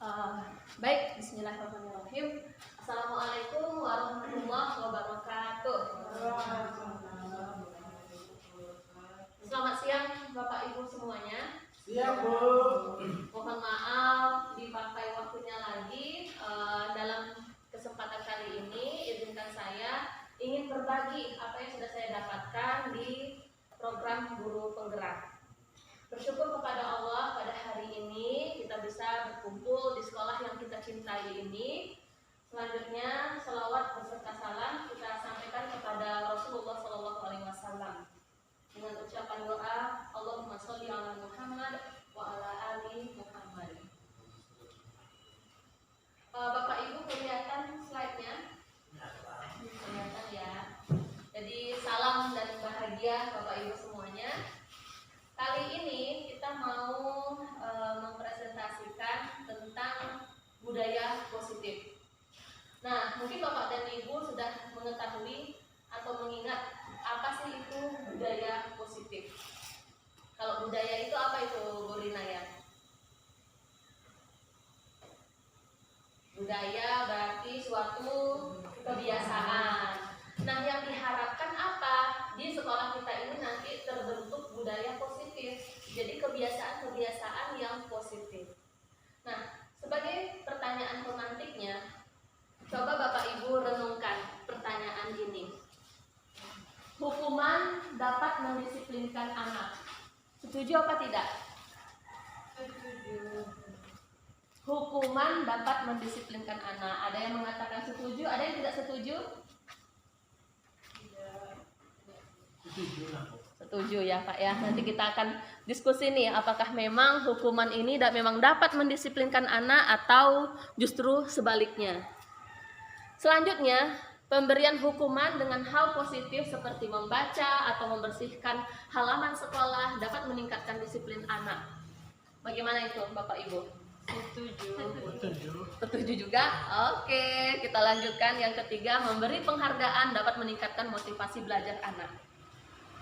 Baik, bismillahirrahmanirrahim. Assalamualaikum warahmatullahi wabarakatuh. Selamat siang Bapak Ibu semuanya. Siap, Bu. Mohon maaf dipakai waktunya lagi. Dalam kesempatan kali ini izinkan saya ingin berbagi apa yang sudah saya dapatkan di program Guru Penggerak. Bersyukur kepada Allah pada hari ini kita bisa berkumpul di sekolah yang kita cintai ini. Selanjutnya selawat beserta salam kita sampaikan kepada Rasulullah SAW dengan ucapan doa Allahumma sholli ala Muhammad wa ala ali Muhammad. Bapak Ibu kelihatan slide-nya? Kelihatan ya. Jadi salam dan bahagia Bapak Ibu semuanya. Kali ini kita mau mempresentasikan tentang budaya positif. Nah, mungkin Bapak dan Ibu sudah mengetahui atau mengingat apa sih itu budaya positif. Kalau budaya itu apa itu, Bu Rina ya? Budaya berarti suatu kebiasaan. Nah, yang diharapkan apa? Di sekolah kita ini nanti terbentuk budaya positif. Jadi kebiasaan-kebiasaan yang positif. Nah, sebagai pertanyaan pemantiknya, coba Bapak Ibu renungkan pertanyaan ini. Hukuman dapat mendisiplinkan anak. Setuju apa tidak? Setuju. Hukuman dapat mendisiplinkan anak. Ada yang mengatakan setuju, ada yang tidak setuju? Setuju ya Pak ya. Nanti kita akan diskusi nih apakah memang hukuman ini memang dapat mendisiplinkan anak atau justru sebaliknya. Selanjutnya, pemberian hukuman dengan hal positif seperti membaca atau membersihkan halaman sekolah dapat meningkatkan disiplin anak. Bagaimana itu Bapak Ibu? Setuju juga? Oke, kita lanjutkan yang ketiga, memberi penghargaan dapat meningkatkan motivasi belajar anak.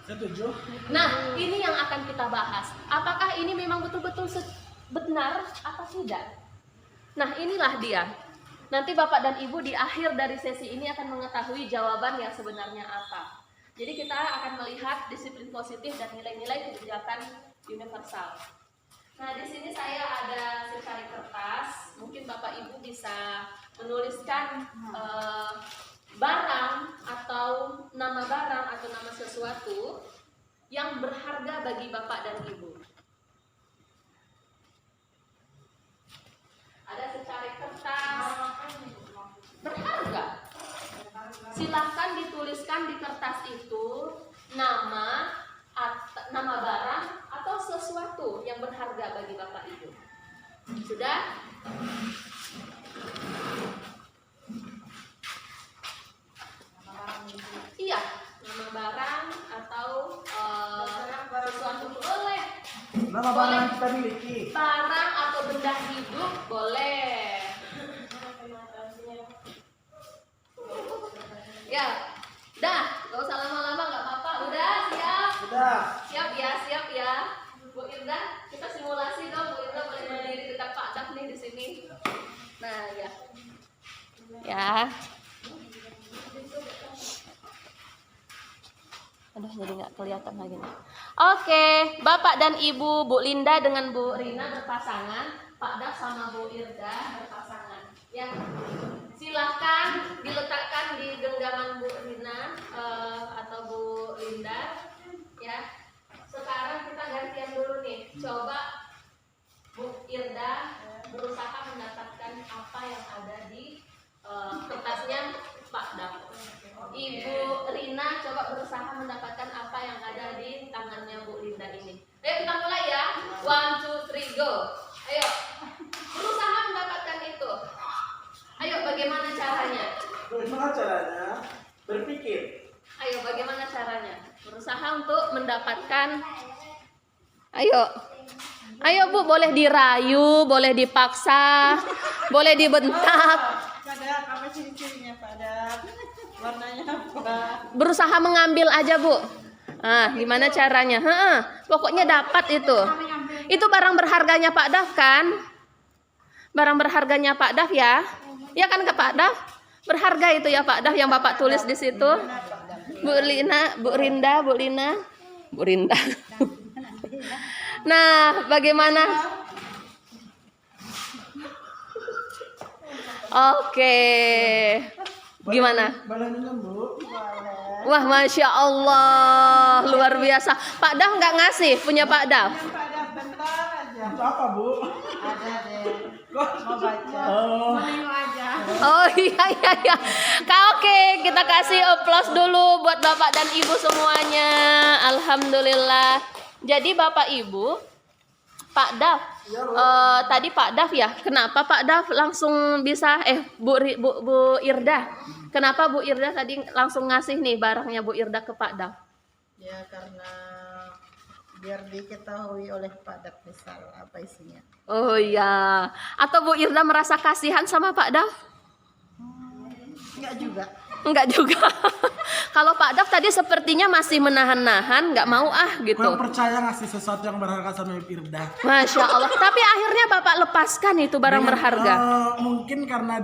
Setuju. Nah, ini yang akan kita bahas. Apakah ini memang betul-betul benar atau tidak? Nah, inilah dia. Nanti Bapak dan Ibu di akhir dari sesi ini akan mengetahui jawaban yang sebenarnya apa. Jadi kita akan melihat disiplin positif dan nilai-nilai kebijakan universal. Nah, di sini saya ada secari kertas. Mungkin Bapak Ibu bisa menuliskan barang atau nama barang atau nama sesuatu yang berharga bagi Bapak dan Ibu. Ada secari kertas berharga. Silahkan dituliskan di kertas itu nama barang atau sesuatu yang berharga bagi Bapak Ibu. Sudah? Iya, nama barang atau sesuatu boleh. Nama barang yang kita miliki. Barang atau benda hidup boleh. Ya, dah, gak usah lama-lama, gak apa-apa. Udah, siap? Sudah. Siap ya. Bu Irda, kita simulasi dong. Bu Irda boleh berdiri dekat Pak Daf nih di sini. Nah, ya. Ya. Aduh, jadi nggak kelihatan lagi nih. Oke, Bapak dan Ibu, Bu Linda dengan Bu Rina berpasangan, Pak Daf sama Bu Irda berpasangan. Ya, silahkan diletakkan di genggaman Bu Rina atau Bu Linda. Ya, sekarang kita gantian dulu nih. Coba Bu Irda berusaha mendapatkan apa yang ada di kertasnya Pak Daf. Ibu Rina coba berusaha mendapatkan apa yang ada di tangannya Bu Linda ini. Ayo kita mulai ya. 1, 2, 3, go. Ayo. Berusaha mendapatkan itu. Ayo, bagaimana caranya? Bagaimana caranya? Berpikir. Ayo, bagaimana caranya? Berusaha untuk mendapatkan. Ayo Bu, boleh dirayu, boleh dipaksa, boleh dibentak. Pada apa ciri-cirinya, pada warnanya apa? Berusaha mengambil aja Bu. Nah, gimana caranya? Pokoknya dapat itu. Itu barang berharganya Pak Daf kan? barang berharganya Pak Daf ya. Ya kan ke Pak Daf? Berharga itu ya Pak Daf yang Bapak tulis di situ. Bu Lina, Bu Rinda, Bu Lina, Bu Rinda. Nah, bagaimana? Oke. Gimana? Boleh minum, Bu? Wah, Masya Allah, luar biasa. Pak Daf nggak ngasih, punya Pak Daf. Pak Daf bentar aja. Untuk apa, Bu? Ada deh. Mau baca. Oh. Mau nengok aja. Oh iya iya iya. Oke, kita kasih aplaus dulu buat Bapak dan Ibu semuanya. Alhamdulillah. Jadi Bapak Ibu, Pak Daf, tadi Pak Daf ya. Kenapa Pak Daf langsung bisa Bu Irda? Kenapa Bu Irda tadi langsung ngasih nih barangnya Bu Irda ke Pak Daf? Ya karena biar diketahui oleh Pak Daf misal apa isinya. Oh iya. Atau Bu Irda merasa kasihan sama Pak Daf? Enggak juga. Enggak juga. Kalau Pak Daf tadi sepertinya masih menahan-nahan, nggak mau gitu. Kurang percaya ngasih sesuatu yang berharga sama Ibu Irda. Masya Allah. Tapi akhirnya Bapak lepaskan itu barang berharga. Mungkin karena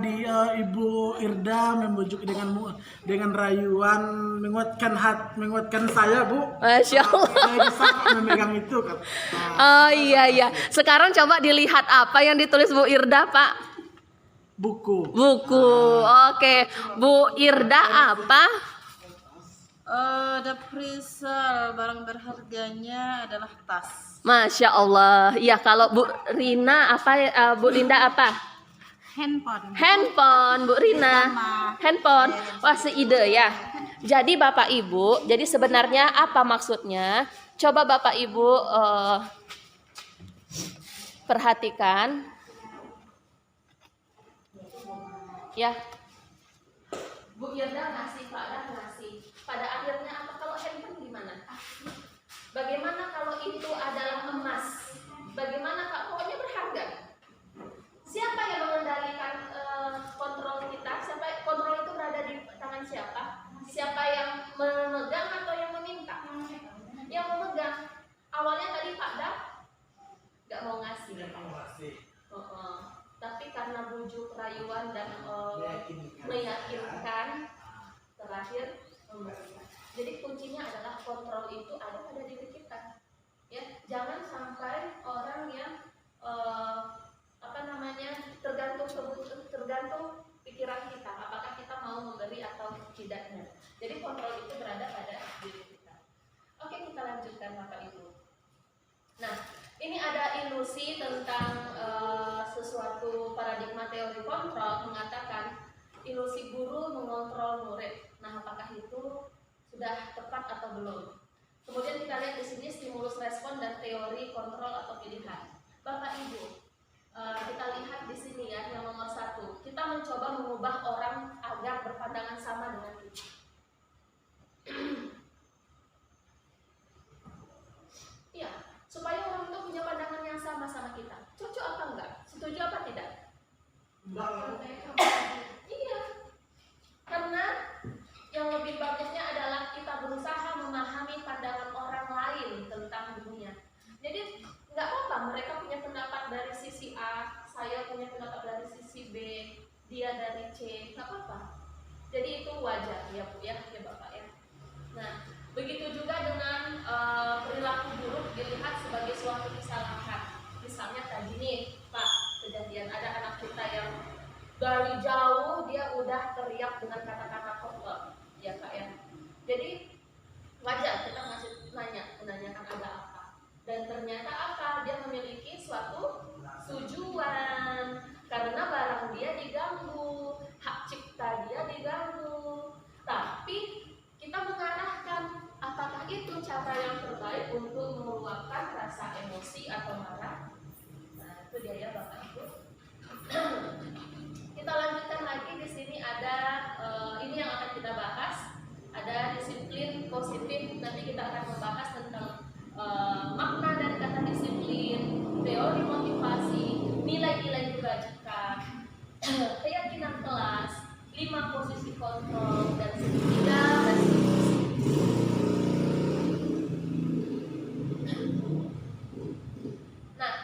Ibu Irda membujuk dengan rayuan menguatkan saya, Bu. Masya Allah. Saya bisa memegang itu kan. Oh iya iya. Sekarang coba dilihat apa yang ditulis Bu Irda, Pak. Buku. Buku. Oke. Bu Irda apa? The Prisel barang berharganya adalah tas. Masya Allah. Iya, kalau Bu Rina apa? Bu Linda apa? Handphone. Handphone, Bu Rina. Handphone. Wah, seide ya. Jadi Bapak Ibu, jadi sebenarnya apa maksudnya? Coba Bapak Ibu perhatikan. Ya. Bu Irda ngasih, Pak Dah ngasih. Pada akhirnya apa kalau handphone gimana? Bagaimana kalau itu adalah emas? Bagaimana Kak? Pokoknya berharga. Siapa yang mengendalikan kontrol kita? Kontrol itu berada di tangan siapa? Siapa yang memegang atau yang meminta? Yang memegang. Awalnya tadi Pak Dah nggak mau ngasih. Tapi karena bujuk rayuan dan meyakinkan, terakhir memberikan. Jadi kuncinya adalah kontrol itu ada pada diri kita. Ya, jangan sampai orang yang tergantung pikiran kita, apakah kita mau memberi atau tidaknya. Jadi kontrol itu berada pada diri kita. Oke, kita lanjutkan Bapak Ibu. Nah, ini ada ilusi tentang sesuatu paradigma teori kontrol mengatakan ilusi guru mengontrol murid. Nah, apakah itu sudah tepat atau belum? Kemudian kita lihat di sini stimulus respon dan teori kontrol atau pilihan. Bapak Ibu, kita lihat di sini ya yang nomor 1. Kita mencoba mengubah orang agar berpandangan sama dengan kita. Iya, supaya orang itu punya pandangan yang sama sama kita. Cocok apa enggak? Setuju apa tidak? Iya. Karena yang lebih bagusnya adalah kita berusaha memahami pandangan orang lain tentang dunia. Jadi nggak apa-apa mereka punya pendapat dari sisi A, saya punya pendapat dari sisi B, dia dari C, nggak apa-apa. Jadi itu wajar ya Bu ya, ya Bapak ya. Nah, begitu juga dengan perilaku buruk dilihat sebagai suatu kesalahan. Misalnya tadi nih Pak, kejadian ada anak kita yang dari jauh dia udah teriak dengan kata-kata kotor, ya Kak ya. Jadi wajar kita masih menanyakan ada apa. Dan ternyata apa? Dia memiliki suatu tujuan karena barang dia diganggu, hak cipta dia diganggu. Tapi kita mengarahkan apakah itu cara yang terbaik untuk meluapkan rasa emosi atau marah. Nah, itu dia ya Bapak Ibu. Kita lanjutkan lagi di sini ada ini yang akan kita bahas. Ada disiplin positif. Nanti kita akan membahas tentang makna dari kata disiplin, teori motivasi, nilai-nilai kebajikan, keyakinan kelas, 5 posisi kontrol dan segitiga restitusi. Nah,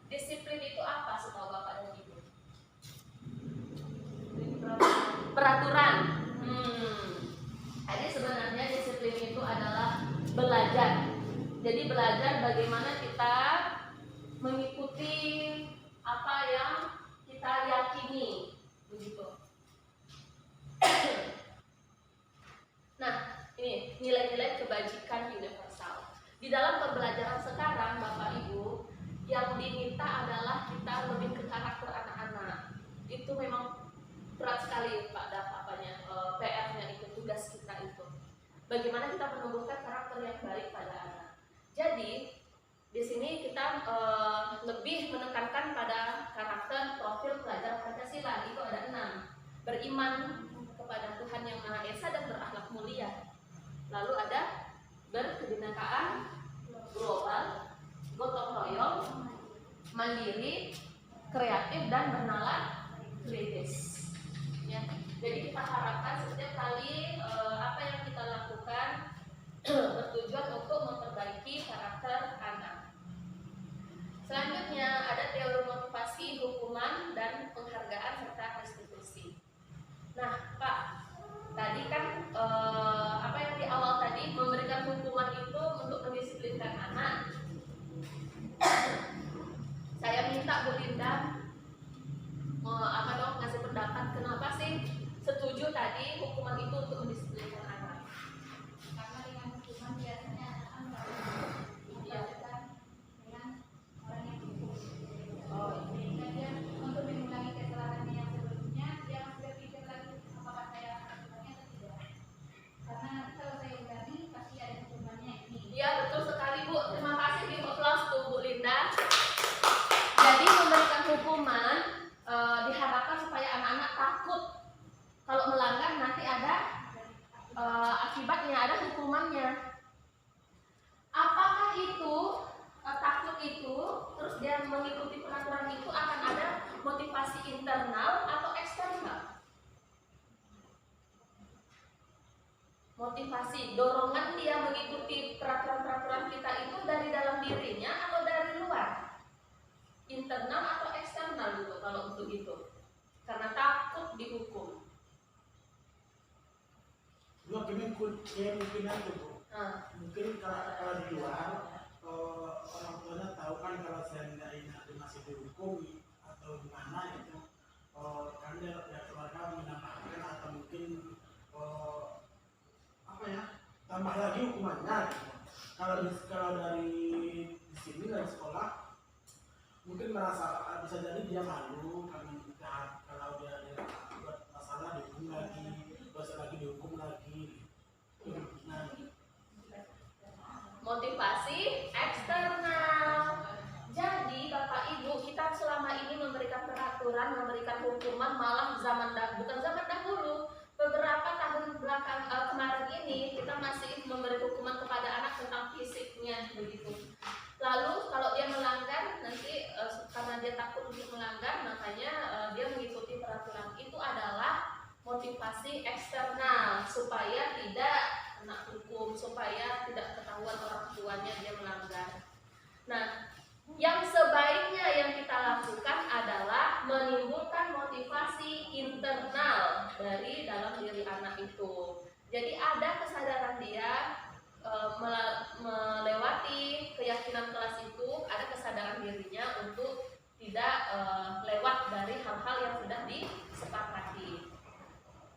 disiplin itu apa setahu Bapak dan Ibu? belajar. Jadi belajar bagaimana kita mengikuti apa yang kita yakini, begitu. Nah, ini nilai-nilai kebajikan universal. Di dalam pembelajaran sekarang, Bapak Ibu, yang diminta adalah kita lebih ke karakter anak-anak. Itu memang berat sekali, Pak, apanya PR-nya itu, tugas kita itu. Bagaimana kita menumbuhkan karakter yang baik pada anak. Jadi di sini kita lebih menekankan pada karakter profil pelajar Pancasila. Itu ada 6. Beriman kepada Tuhan Yang Maha Esa dan berakhlak mulia. Lalu ada berkebinekaan global, gotong royong, mandiri, kreatif, dan bernalar kritis. Ya. Jadi kita harapkan setiap kali apa yang kita lakukan bertujuan untuk memperbaiki karakter anak. Selanjutnya ada teori motivasi, hukuman, dan penghargaan serta restitusi. Nah, Pak, tadi kan apa yang di awal tadi memberikan hukuman itu untuk mendisiplinkan anak. Saya minta Bu Linda ngasih pendapat kenapa sih setuju tadi hukuman itu untuk mendisiplinkan anak. Karena dengan hukuman biasanya anak dilakukan dengan orang yang dihukum. Sehingga dia untuk mengulangi kesalahannya yang sebelumnya, dia masih berpikir lagi apakah saya melakukannya atau tidak. Karena kalau saya ulangi pasti ada hukumannya ini. Iya, betul sekali, Bu. Terima kasih di applause tuh Bu Linda. Jadi memberikan hukuman diharapkan supaya anak-anak takut kalau melanggar nanti ada akibatnya, ada hukumannya. Apakah itu takut itu terus dia mengikuti peraturan itu akan ada motivasi internal atau eksternal? Motivasi, dorongan dia mengikuti peraturan-peraturan kita itu dari dalam dirinya atau dari luar? Internal atau eksternal gitu kalau untuk itu? Karena takut dihukum. Dua kemungkinan itu, Bu. Mungkin kalau di luar orang tuanya tahu kan kalau seandainya dia masih dihukum atau gimana itu kan dia keluarga menambahkan atau mungkin tambah lagi hukumannya gitu. Kalau dari di sini dari sekolah mungkin merasa bisa jadi dia malu kan kalau dia buat masalah dihukum lagi, dosa lagi dihukum lagi. Nah, Motivasi eksternal. Jadi Bapak Ibu, kita selama ini memberikan peraturan, memberikan hukuman malah bukan zaman dahulu. Beberapa tahun belakang kemarin ini kita masih memberi hukuman kepada anak tentang fisiknya begitu. Lalu kalau dia melanggar nanti karena dia takut untuk melanggar, makanya dia mengikuti peraturan. Itu adalah motivasi eksternal supaya tidak kena hukum, supaya tidak ketahuan orang tuanya dia melanggar. Nah, yang sebaiknya yang kita lakukan adalah menimbulkan motivasi internal dari dalam diri anak itu. Jadi ada kesadaran dia melewati keyakinan kelas itu, ada kesadaran dirinya untuk tidak lewat dari hal-hal yang sudah disepakati.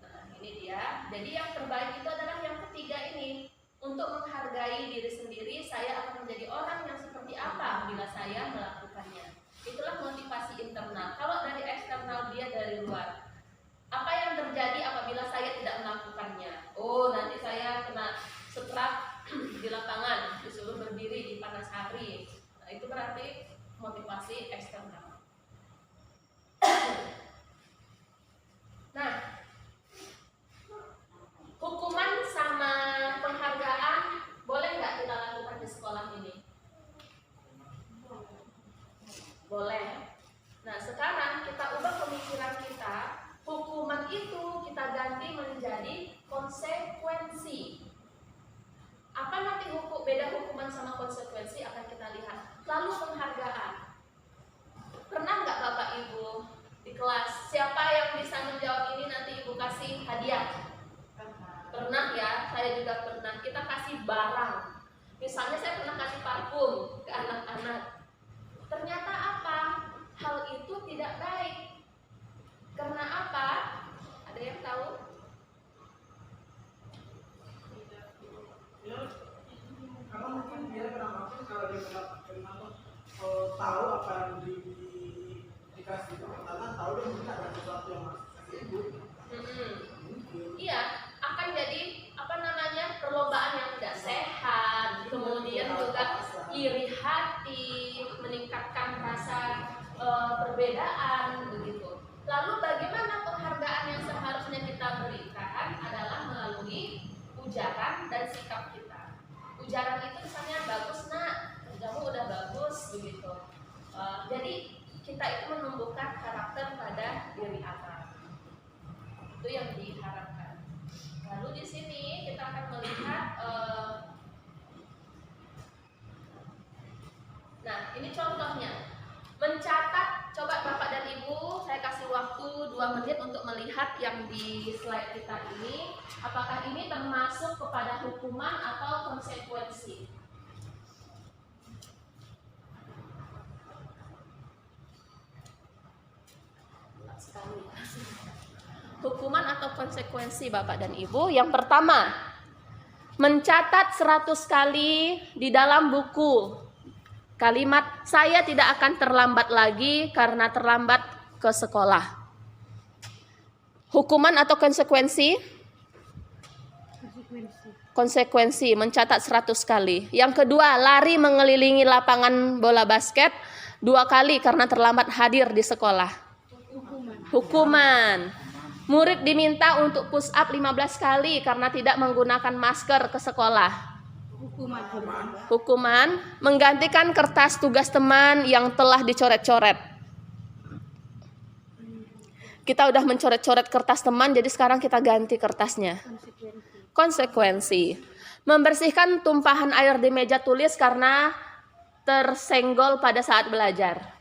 Nah, ini dia. Jadi yang terbaik itu adalah yang ketiga ini. Untuk menghargai diri sendiri, saya akan menjadi orang yang seperti apa bila saya melakukannya. Itulah motivasi internal. Kalau dari eksternal dia dari luar. Apa yang terjadi apabila saya tidak melakukannya? Oh, nanti saya kena setrap di lapangan, disuruh berdiri di panas hari. Nah, itu berarti motivasi eksternal. Nah, hukuman sama penghargaan boleh nggak kita lakukan di sekolah ini? Boleh. Nah, sekarang kita ubah pemikiran kita. Hukuman itu kita ganti menjadi konsekuensi. Apa nanti beda hukuman sama konsekuensi akan kita lihat. Lalu penghargaan. Pernah nggak Bapak Ibu di kelas, siapa yang bisa menjawab ini nanti Ibu kasih hadiah? Pernah ya, saya juga pernah. Kita kasih barang. dia kenapa kalau dia kenapa tahu apa yang dikasih pertama, tahu dia mungkin ada sesuatu yang masih ibu. Iya, akan jadi apa namanya perlombaan yang tidak sehat, kemudian juga iri hati, meningkatkan rasa perbedaan begitu. Lalu bagaimana penghargaan yang seharusnya kita berikan adalah melalui ujaran dan sikap kita. Ujaran itu misalnya bagus nak, kerjamu udah bagus begitu. Jadi kita itu menumbuhkan karakter pada diri anak. Itu yang diharapkan. Lalu di sini kita akan melihat, nah ini contohnya, mencatat. Coba Bapak dan Ibu, saya kasih waktu 2 menit untuk melihat yang di slide kita ini. Apakah ini termasuk kepada hukuman atau konsekuensi? Hukuman atau konsekuensi Bapak dan Ibu. Yang pertama, mencatat 100 kali di dalam buku kalimat saya tidak akan terlambat lagi karena terlambat ke sekolah. Hukuman atau konsekuensi? Konsekuensi, mencatat 100 kali. Yang kedua, lari mengelilingi lapangan bola basket 2 kali karena terlambat hadir di sekolah. Hukuman. Murid diminta untuk push up 15 kali karena tidak menggunakan masker ke sekolah. Hukuman, menggantikan kertas tugas teman yang telah dicoret-coret. Kita udah mencoret-coret kertas teman, jadi sekarang kita ganti kertasnya. Konsekuensi, membersihkan tumpahan air di meja tulis karena tersenggol pada saat belajar.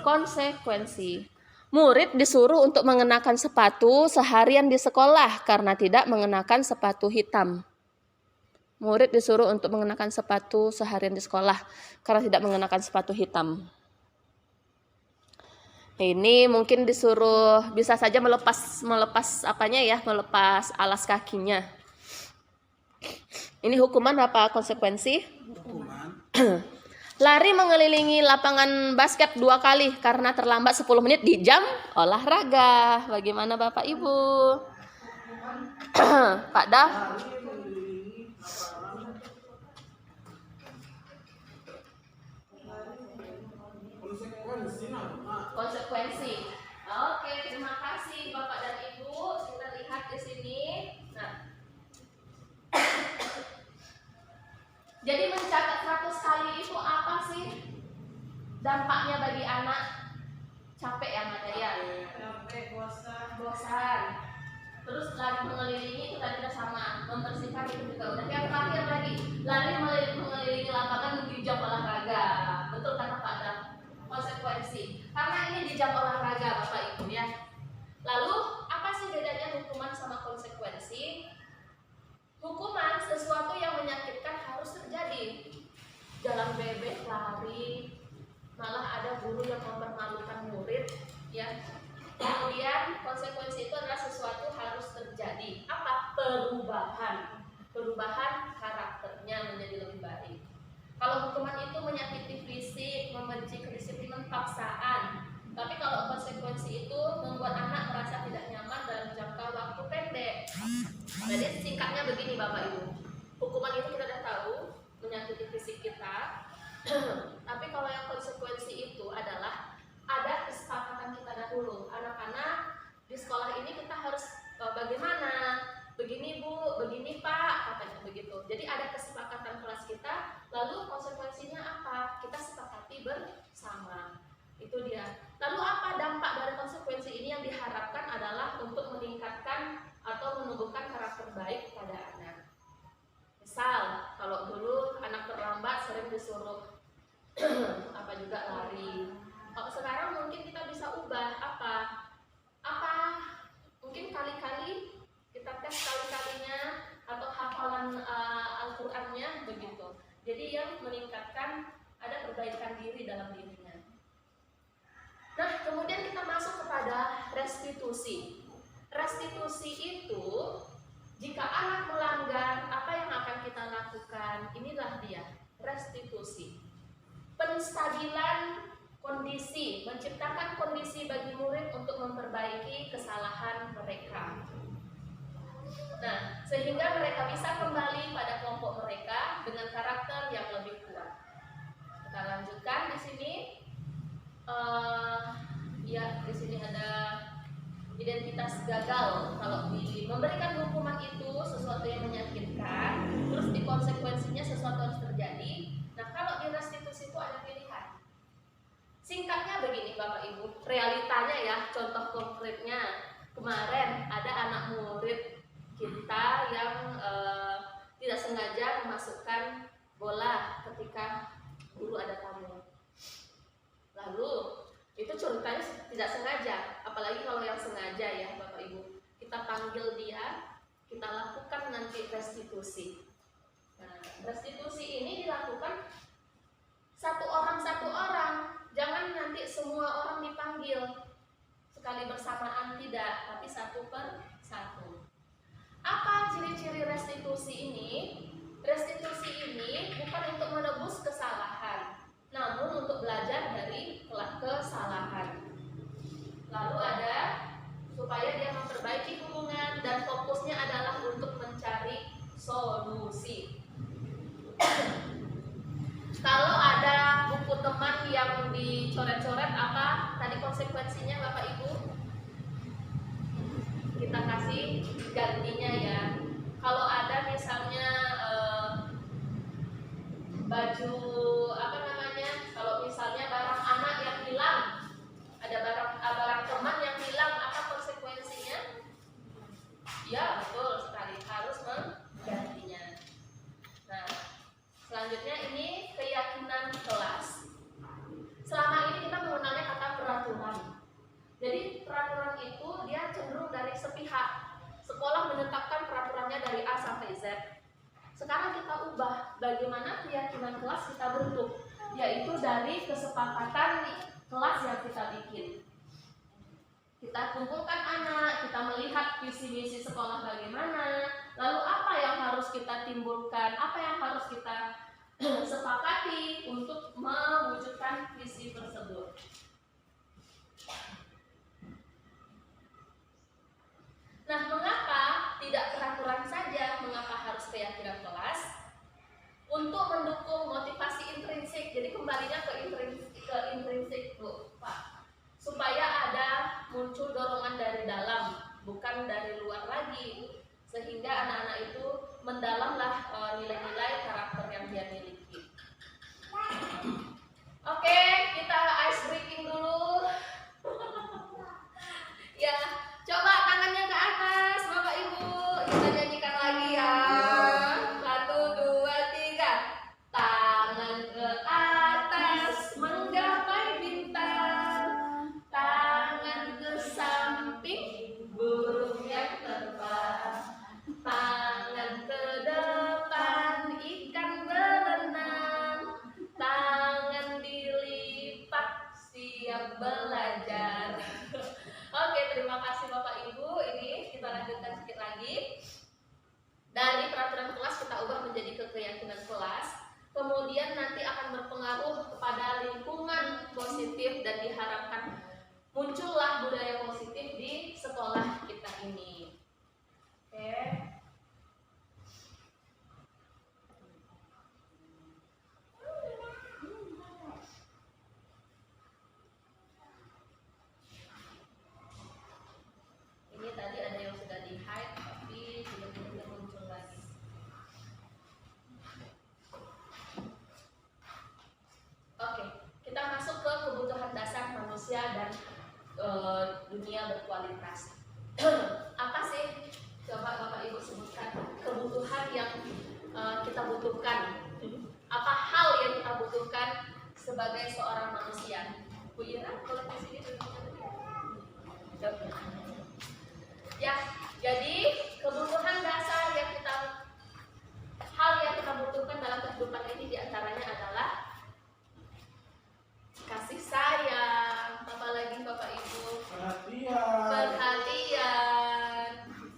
Konsekuensi, murid disuruh untuk mengenakan sepatu seharian di sekolah karena tidak mengenakan sepatu hitam. Murid disuruh untuk mengenakan sepatu seharian di sekolah karena tidak mengenakan sepatu hitam. Ini mungkin disuruh bisa saja melepas apanya ya, melepas alas kakinya. Ini hukuman apa konsekuensi? Hukuman. Lari mengelilingi lapangan basket 2 kali karena terlambat 10 menit di jam olahraga. Bagaimana Bapak Ibu? Pak Dah? Konsekuensi. Oke, terima kasih Bapak dan Ibu. Kita lihat di sini. Nah, jadi mencatat 100 kali itu apa sih dampaknya bagi anak? Capek ya Mada ya? Capek, Bosan. Terus lari mengelilingi itu tadi udah sama, membersihkan itu juga udah. Yang terakhir lagi, lari mengelilingi lapangan di jam olahraga. Betul kata Pak Dam? Konsekuensi. Karena ini di jam olahraga Bapak Ibu ya. Lalu apa sih bedanya hukuman sama konsekuensi? Hukuman sesuatu yang menyakitkan harus terjadi. Jalan bebek, lari, malah ada guru yang mempermalukan murid ya. Kemudian konsekuensi itu adalah sesuatu harus terjadi. Apa? Perubahan karakternya menjadi lebih baik. Kalau hukuman itu menyakiti fisik, membenci kedisiplinan, paksaan. Tapi kalau konsekuensi itu membuat anak merasa tidak nyaman dalam jangka waktu pendek. Jadi singkatnya begini Bapak Ibu. Hukuman itu kita sudah tahu menyakiti fisik kita. Tapi kalau yang konsekuensi itu adalah ada kesepakatan kita dahulu. Anak-anak di sekolah ini kita harus bagaimana? Begini Bu, begini Pak, katanya begitu. Jadi ada kesepakatan kelas kita, lalu konsekuensinya apa? Kita sepakati bersama. Itu dia. Lalu apa dampak dari konsekuensi ini? Yang diharapkan adalah untuk meningkatkan atau menumbuhkan karakter baik pada anak. Misal, kalau dulu anak terlambat sering disuruh apa juga lari. Kalau sekarang mungkin kita bisa ubah apa mungkin kali-kali kita tes kali-kalinya atau hafalan Al-Qur'annya begitu. Jadi yang meningkatkan ada perbaikan diri dalam dirinya. Nah, kemudian kita masuk kepada restitusi. Restitusi itu jika anak melanggar, apa yang akan kita lakukan? Inilah dia. penstabilan kondisi, menciptakan kondisi bagi murid untuk memperbaiki kesalahan mereka. Nah, sehingga mereka bisa kembali pada kelompok mereka dengan karakter yang lebih kuat. Kita lanjutkan di sini. Ya, di sini ada identitas gagal. Kalau memberikan hukuman itu sesuatu yang menyakitkan, terus di konsekuensinya sesuatu harus terjadi. Nah, kalau di restitusi itu ada pilihan. Singkatnya begini Bapak Ibu, realitanya ya, contoh konkretnya kemarin ada anak murid kita yang tidak sengaja memasukkan bola ketika guru ada tamu. Lalu itu ceritanya tidak sengaja, apalagi kalau yang sengaja ya Bapak Ibu. Kita panggil dia, kita lakukan nanti restitusi. Nah, restitusi ini dilakukan satu orang, jangan nanti semua orang dipanggil sekali bersamaan, tidak, tapi satu per satu. Apa ciri-ciri restitusi ini? Restitusi ini bukan untuk menebus kesalahan, namun untuk belajar dari kesalahan. Lalu ada supaya dia memperbaiki hubungan dan fokusnya adalah untuk mencari solusi. Kalau ada buku teman yang dicoret-coret, apa tadi konsekuensinya Bapak Ibu? Kita kasih gantinya ya. Kalau ada misalnya baju apa namanya? Kalau misalnya barang anak yang hilang, ada barang teman yang hilang, apa konsekuensinya? Ya betul sekali, harus menggantinya. Nah, selanjutnya ini keyakinan kelas. Selama ini kita mengenalnya kata peraturan. Jadi peraturan itu dia cenderung dari sepihak. Sekolah menetapkan peraturannya dari A sampai Z. Sekarang kita ubah bagaimana keyakinan kelas kita bentuk, yaitu dari kesepakatan kelas yang kita bikin. Kita kumpulkan anak, kita melihat visi misi sekolah bagaimana, lalu apa yang harus kita timbulkan, apa yang harus kita sepakati untuk mewujudkan visi tersebut. Nah, mengapa tidak peraturan saja, mengapa harus keyakinan kelas? Untuk mendukung motivasi intrinsik, jadi kembalinya ke intrinsik Bu, Pak. Supaya ada muncul dorongan dari dalam, bukan dari luar lagi. Sehingga anak-anak itu mendalamlah nilai-nilai karakter yang dia miliki. Oke, kita ice breaking dulu. Ya, coba tangannya ke atas, Bapak Ibu. Kita nyanyikan lagi ya. 1, 2, 3. Tangan ke atas menggapai bintang. Tangan ke samping burung yang terbang. Tangan ke depan ikan berenang. Tangan dilipat siap belajar. Oke, terima kasih Bapak Ibu. Ini kita lanjutkan sedikit lagi. Dari peraturan kelas kita ubah menjadi keyakinan kelas. Kemudian nanti akan berpengaruh kepada lingkungan positif dan diharapkan muncullah budaya positif di sekolah kita ini. Oke. Ini tadi ada yang sudah di hide tapi tiba-tiba muncul lagi. Oke, kita masuk ke kebutuhan dasar manusia dan dunia berkualitas. Apa sih? Coba Bapak Ibu sebutkan kebutuhan yang kita butuhkan. Apa hal yang kita butuhkan sebagai seorang manusia? Bu Ira, boleh di sini duduk. Ya, jadi kebutuhan dasar hal yang kita butuhkan dalam kehidupan ini diantaranya adalah kasih sayang, apalagi Bapak Ibu, perhatian,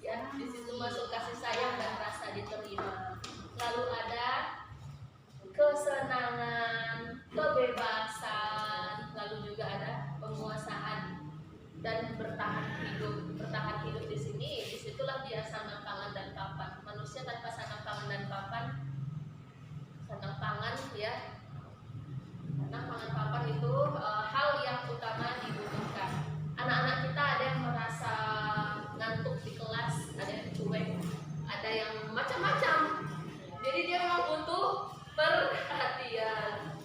ya di situ masuk kasih sayang dan rasa diterima. Lalu ada kesenangan, kebebasan, lalu juga ada penguasaan dan bertahan hidup. Bertahan hidup di sini, disitulah dia sandang pangan dan papan. Manusia tanpa sandang pangan dan papan, sandang pangan ya, sandang pangan papan itu hal yang utama dibutuhkan. Anak-anak kita ada yang merasa ngantuk di kelas, ada yang cuek, ada yang macam-macam. Jadi dia memang butuh perhatian,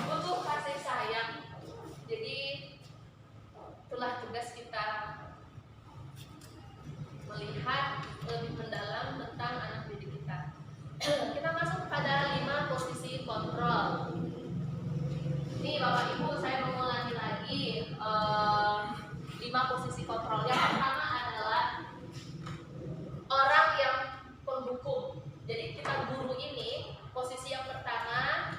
butuh kasih sayang. Jadi itulah tugas kita, melihat lebih mendalam tentang anak didik kita. Kita masuk pada 5 posisi kontrol. Ini Bapak Ibu, saya mengulangi lagi 5 posisi kontrol. Yang pertama adalah orang yang penghukum. Jadi kita guru ini, posisi yang pertama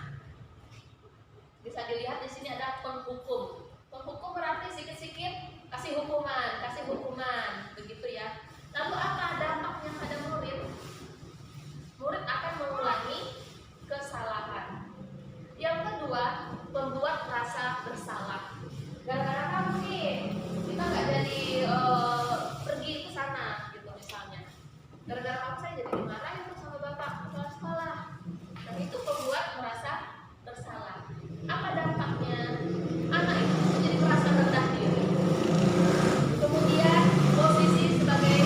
bisa dilihat di sini ada penghukum. Penghukum berarti sedikit-sedikit kasih hukuman, begitu ya. Lalu apa dampaknya pada murid? Murid akan mengulangi kesalahan. Yang kedua, membuat rasa bersalah. Gara-gara kamu nih, kita nggak jadi pergi ke sana, gitu misalnya. Gara-gara kamu saya jadi dimarahin tuh sama bapak kepala sekolah. Dan itu membuat merasa bersalah. Apa dampaknya? Anak itu menjadi merasa rendah diri. Kemudian posisi sebagai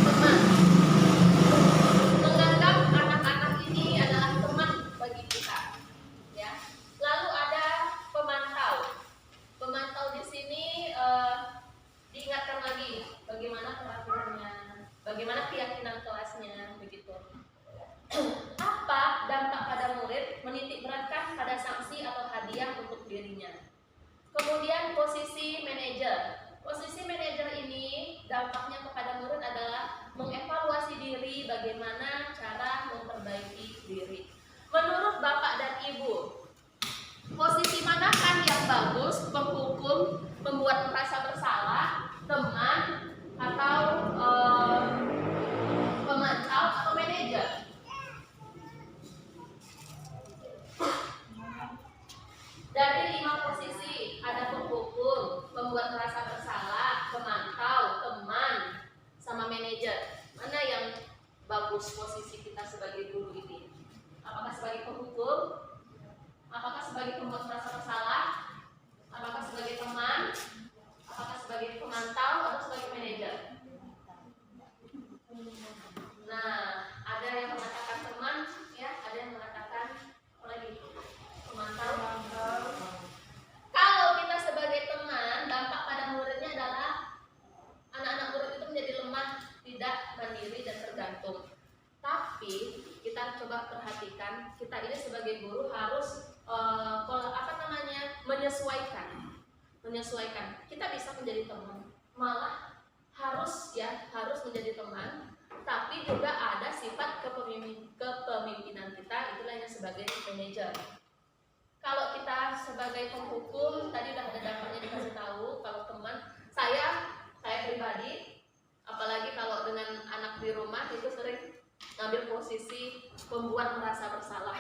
teman, menganggap anak-anak ini adalah teman bagi kita, ya. Lalu ada pemantau. Pemantau di sini diingatkan lagi bagaimana peraturannya, bagaimana keyakinan kelasnya, begitu. Apa dampak pada murid? Menitik beratkan pada sanksi atau hadiah untuk dirinya. Kemudian posisi manajer. Posisi manajer ini dampaknya kepada murid adalah mengevaluasi diri, bagaimana cara memperbaiki diri. Menurut Bapak dan Ibu, posisi manakah yang bagus? Penghukum, membuat merasa bersalah, teman, atau pemantau, atau manajer? Dari 5 posisi, ada penghukum, membuat merasa bersalah, pemantau, teman, sama manajer. Mana yang bagus posisi kita sebagai guru ini? Apakah sebagai penghukum? Apakah sebagai pembuat merasa bersalah? Apakah sebagai teman? Apakah sebagai pemantau atau sebagai manajer? Nah, ada yang mengatakan teman, ya, ada yang mengatakan apa lagi? Pemantau. Kalau kita sebagai teman, dampak pada muridnya adalah anak-anak murid itu menjadi lemah, tidak mandiri dan tergantung. Tapi kita coba perhatikan, kita ini sebagai guru harus menyesuaikan. Kita bisa menjadi teman, malah harus menjadi teman, tapi juga ada sifat kepemimpinan kita, itulah yang sebagai manajer. Kalau kita sebagai penghukum, tadi udah ada dampaknya dikasih tahu. Kalau teman, saya pribadi, apalagi kalau dengan anak di rumah, itu sering ngambil posisi pembuat merasa bersalah.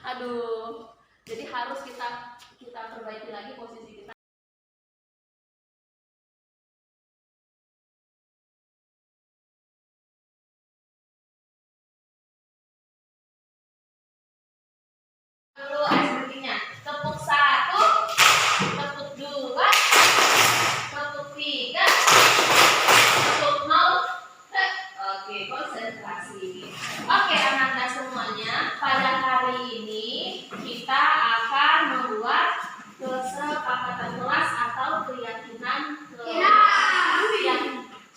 Aduh, jadi harus kita perbaiki lagi posisi kita. Dulu sepertinya tepuk 1, tepuk 2, tepuk 3, tepuk 0. Oke, konsentrasi. Oke, anak-anak semuanya, pada hari ini kita akan membuat kesepakatan kelas atau keyakinan kelas.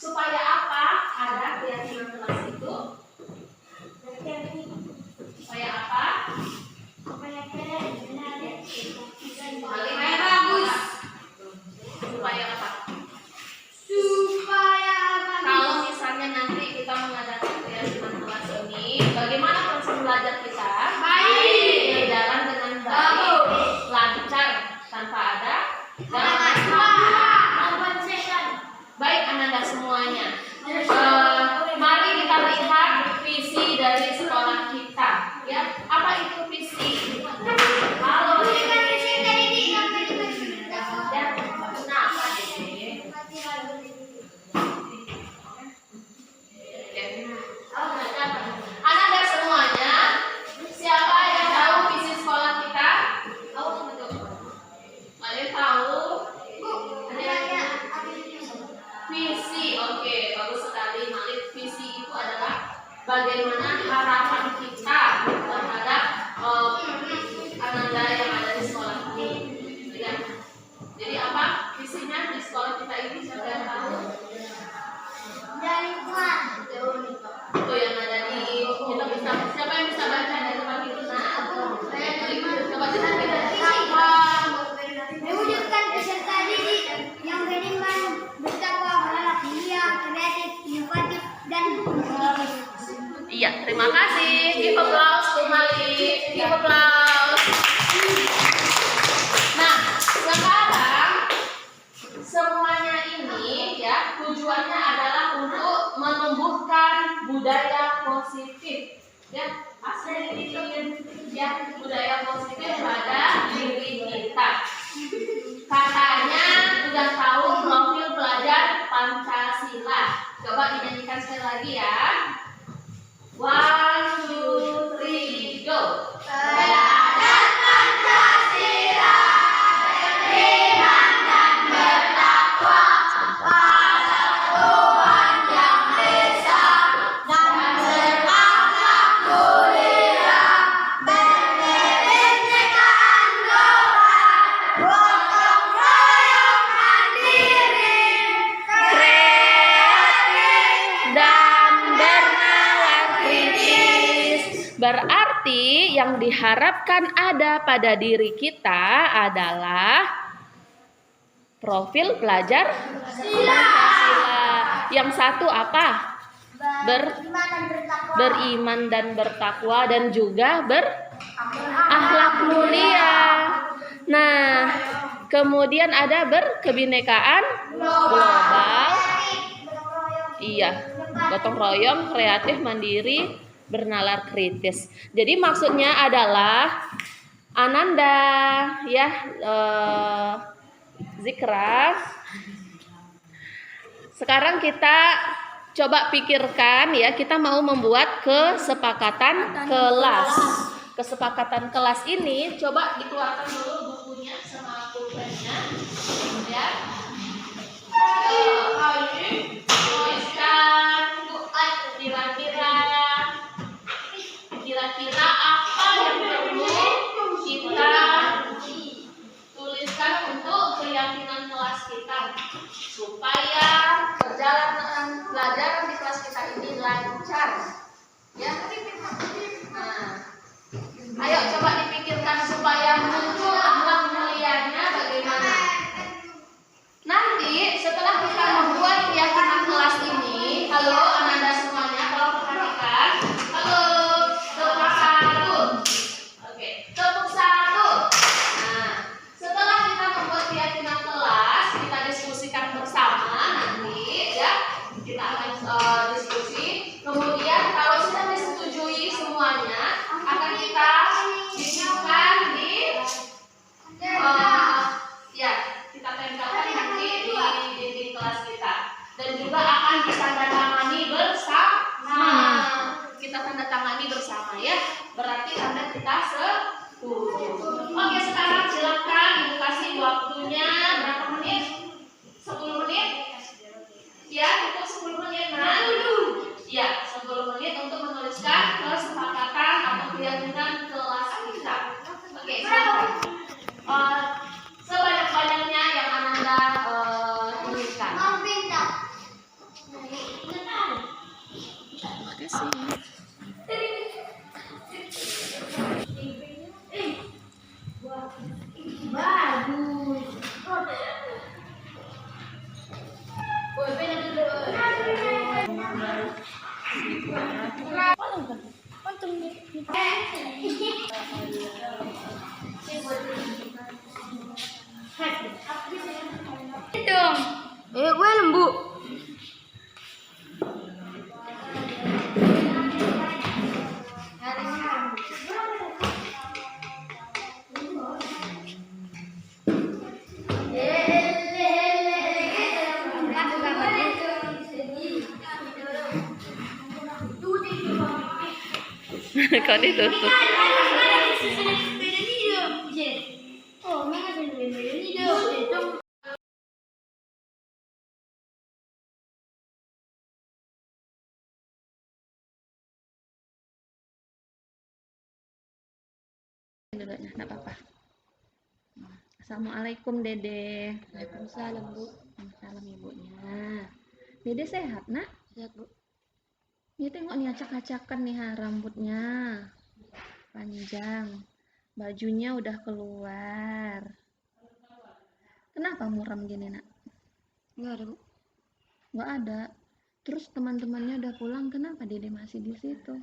Supaya apa? Ada keyakinan kelas itu. Supaya apa? Supaya bagus. Supaya apa? Kalau misalnya nanti kita mengadakan keyakinan kelas ini, bagaimana proses belajar kita? Baik. Berjalan dengan baik, lancar, tanpa ada baik anak-anak semuanya. Mari kita lihat visi dari sekolah kita. Ya, apa itu visi? Ya, terima kasih. Give applause to Mali. Give applause. Nah, sekarang semuanya ini ya tujuannya adalah untuk menumbuhkan budaya positif. Ya, asli ya budaya positif pada diri kita. Katanya udah tahu profil pelajar Pancasila. Coba dinyanyikan sekali lagi ya. 1, 2, 3, go. Pelajar Pancasila beriman dan bertakwa pada Tuhan Yang Esa dan berakhlak mulia, berkebinekaan global, gotong royong mandiri, kreatif dan bernalar kritis. Berarti yang diharapkan ada pada diri kita adalah profil pelajar Pancasila. Yang satu apa? Beriman dan bertakwa dan juga berakhlak mulia. Nah, kemudian ada berkebinekaan global. Iya, gotong royong, kreatif, mandiri, bernalar kritis. Jadi maksudnya adalah Ananda ya Zikra. Sekarang kita coba pikirkan ya, kita mau membuat kesepakatan kelas. Kesepakatan kelas ini coba dikeluarkan dulu bukunya sama pulpennya ya. Kira-kira apa yang perlu kita tuliskan untuk keyakinan kelas kita supaya perjalanan pelajaran di kelas kita ini lancar ya. Nah, ayo coba dipikirkan supaya muncul akhlak mulianya bagaimana. Nanti setelah kita membuat keyakinan kelas ini, halo Ananda semuanya, kalau perhatikan, halo, tepuk satu, oke, tepuk satu. Nah, setelah kita membuat keyakinan kelas, kita diskusikan bersama nanti, ya, kita akan diskusi. Kemudian kalau sudah disetujui semuanya, akan kita diskusikan di ya, kita tempelkan nanti di dinding kelas kita dan juga akan ditandatangani bersama. Kita tanda tangani bersama ya, berarti tanda kita setuju. Oke, sekarang silakan Ibu kasih waktunya berapa menit? 10 menit? Ya, cukup 10 menit kan? Ya, 10 menit untuk menuliskan kesepakatan atau keyakinan kelas kita. Oke, silakan. Sebanyak-banyaknya yang Ananda tuliskan. Terima kasih. Gue lembu. Kau ditutup. Duduknya, enggak apa-apa. Assalamualaikum Dede. Waalaikumsalam Bu. Salam ibunya. Dede sehat nak? Sehat Bu. Ini tengok nih acak-acakan nih rambutnya panjang, bajunya udah keluar. Kenapa muram gini nak? Nggak ada Bu. Nggak ada. Terus teman-temannya udah pulang, kenapa Dede masih di situ?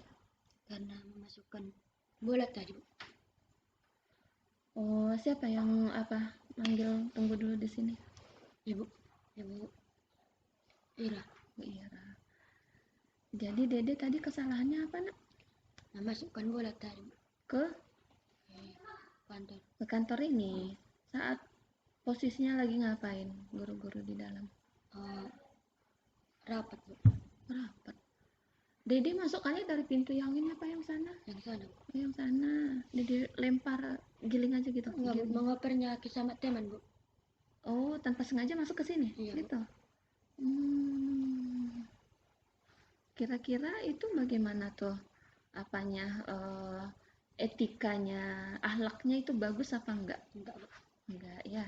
karena memasukkan bola tadi, Bu. Oh, siapa yang apa manggil? Tunggu dulu di sini. Ibu Ira Bu Ira. Jadi Dede tadi kesalahannya apa nak? memasukkan bola tadi, Bu, Ke kantor. kantor ini saat posisinya lagi ngapain? Guru-guru di dalam Rapat, Bu, rapat. Dede masukkannya dari pintu yang ini apa yang sana? yang sana, Bu. Yang sana. Dede lempar giling aja gitu. Enggak, Bu, Giling. mengopernya sama teman, Bu. Oh, tanpa sengaja masuk ke sini, Iya, Bu. gitu. Kira-kira itu bagaimana tuh? Apanya? Etikanya, akhlaknya itu bagus apa enggak? Enggak, Bu. Enggak ya.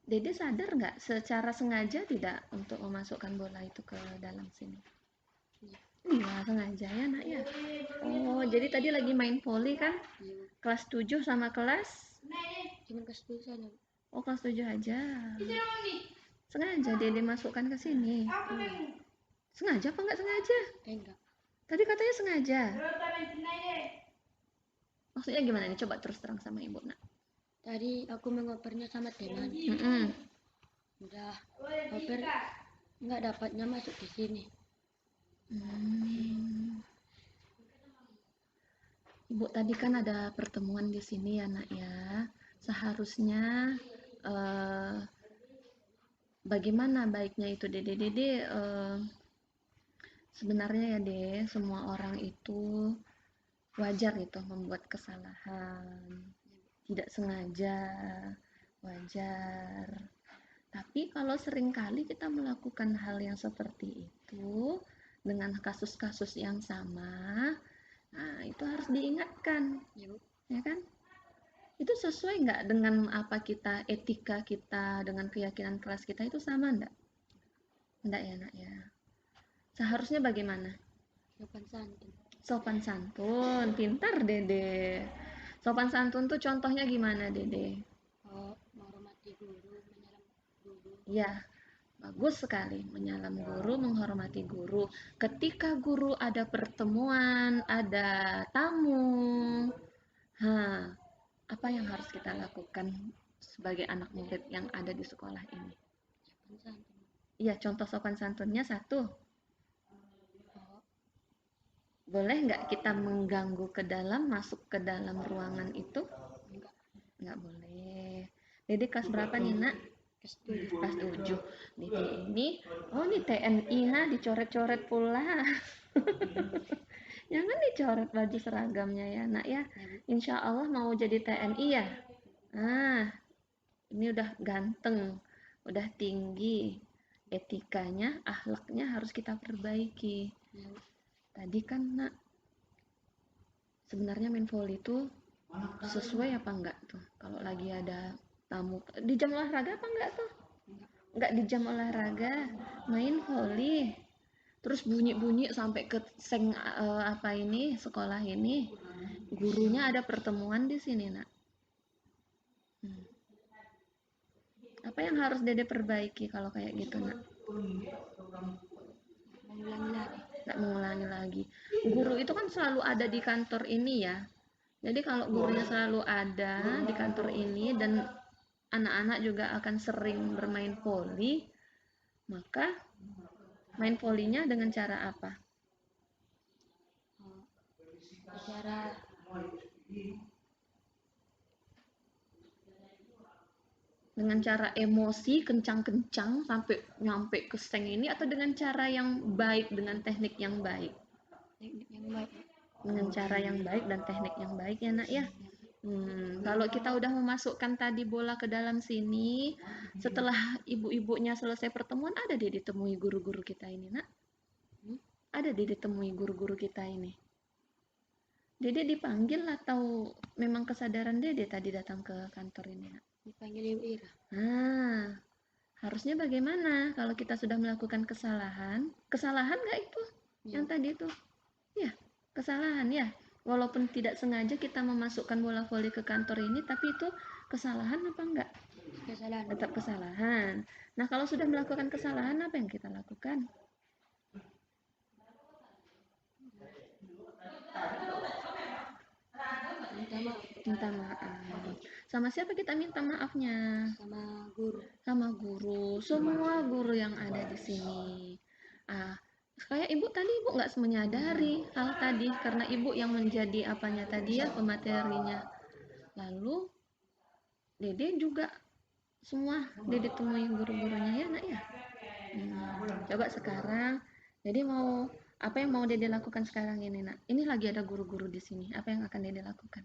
Dede sadar nggak secara sengaja tidak untuk memasukkan bola itu ke dalam sini? Iya. Iya, sengaja ya nak ya. Oh, jadi tadi lagi main voli kan? Iya, Bu. Kelas 7 sama kelas? Cuman ke 10 sana, Bu. Oh, kelas 7 aja. Sengaja Dede masukkan ke sini. Sengaja apa nggak sengaja? Enggak. Tadi katanya sengaja. Maksudnya gimana nih? Coba terus terang sama ibu nak. Tadi aku mengopernya sama teman. Mm-mm. Udah oper nggak dapatnya masuk di sini. Ibu tadi kan ada pertemuan di sini ya nak ya. Seharusnya bagaimana baiknya itu Dede sebenarnya ya deh semua orang itu wajar itu membuat kesalahan, tidak sengaja, wajar. Tapi kalau seringkali kita melakukan hal yang seperti itu dengan kasus-kasus yang sama, nah itu harus diingatkan, Ya, Bu. ya kan? Itu sesuai nggak dengan apa kita, etika kita, dengan keyakinan kelas kita itu sama nggak? Nggak ya nak ya. Seharusnya bagaimana? Sopan santun. Sopan santun, pintar Dede. Sopan santun tuh contohnya gimana Dede? Menghormati guru, menyalam guru. Ya, bagus sekali menyalam guru, menghormati guru. Ketika guru ada pertemuan, ada tamu, apa yang harus kita lakukan sebagai anak murid yang ada di sekolah ini? Sopan santun. Iya, contoh sopan santunnya satu. Oh, Boleh nggak kita mengganggu ke dalam, masuk ke dalam ruangan itu? enggak. Nggak boleh. Dede kelas berapa nih nak? Kesetuju. Kelas 7. Dede ini, oh ini TNI ha, dicoret-coret pula. Jangan dicoret baju seragamnya ya nak ya. Ya, Bu. Insya Allah mau jadi TNI ya. Ini udah ganteng, udah tinggi. Etikanya, akhlaknya harus kita perbaiki. Ya, Bu. Tadi kan nak, sebenarnya main volley itu sesuai apa enggak tuh? Kalau lagi ada tamu, di jam olahraga apa enggak tuh? Enggak di jam olahraga, main volley. Terus bunyi-bunyi sampai ke seng apa ini sekolah ini. Gurunya ada pertemuan di sini nak. Apa yang harus Dede perbaiki kalau kayak gitu nak? Mengulangi lagi. Nggak mengulangi lagi. Guru itu kan selalu ada di kantor ini ya. Jadi kalau gurunya selalu ada di kantor ini dan anak-anak juga akan sering bermain voli, maka main volinya dengan cara apa? Bicara Dengan cara emosi kencang-kencang sampai nyampe ke seng ini atau dengan cara yang baik, dengan teknik yang baik? teknik yang baik. Dengan cara yang baik dan teknik yang baik ya nak ya. Kalau kita udah memasukkan tadi bola ke dalam sini, setelah ibu-ibunya selesai pertemuan, ada dia ditemui guru-guru kita ini nak. Ada dia ditemui guru-guru kita ini. Dede dipanggil atau memang kesadaran Dede tadi datang ke kantor ini nak? Dipanggil Ibu Ira. Harusnya bagaimana kalau kita sudah melakukan kesalahan? Kesalahan nggak itu? Ya. Yang tadi itu? Ya, kesalahan ya. Walaupun tidak sengaja kita memasukkan bola voli ke kantor ini, tapi itu kesalahan apa enggak? Kesalahan. Tetap kesalahan. Nah, kalau sudah melakukan kesalahan, apa yang kita lakukan? maaf Minta maaf. Sama siapa kita minta maafnya? sama guru. Sama guru, semua guru yang ada di sini. Ah, kayak ibu tadi ibu nggak menyadari hal tadi karena ibu yang menjadi apanya tadi ya pematerinya. Lalu Dede juga semua Dede temui guru-gurunya ya nak ya. Coba sekarang Dede mau apa yang mau Dede lakukan sekarang ini nak? Ini lagi ada guru-guru di sini. Apa yang akan Dede lakukan?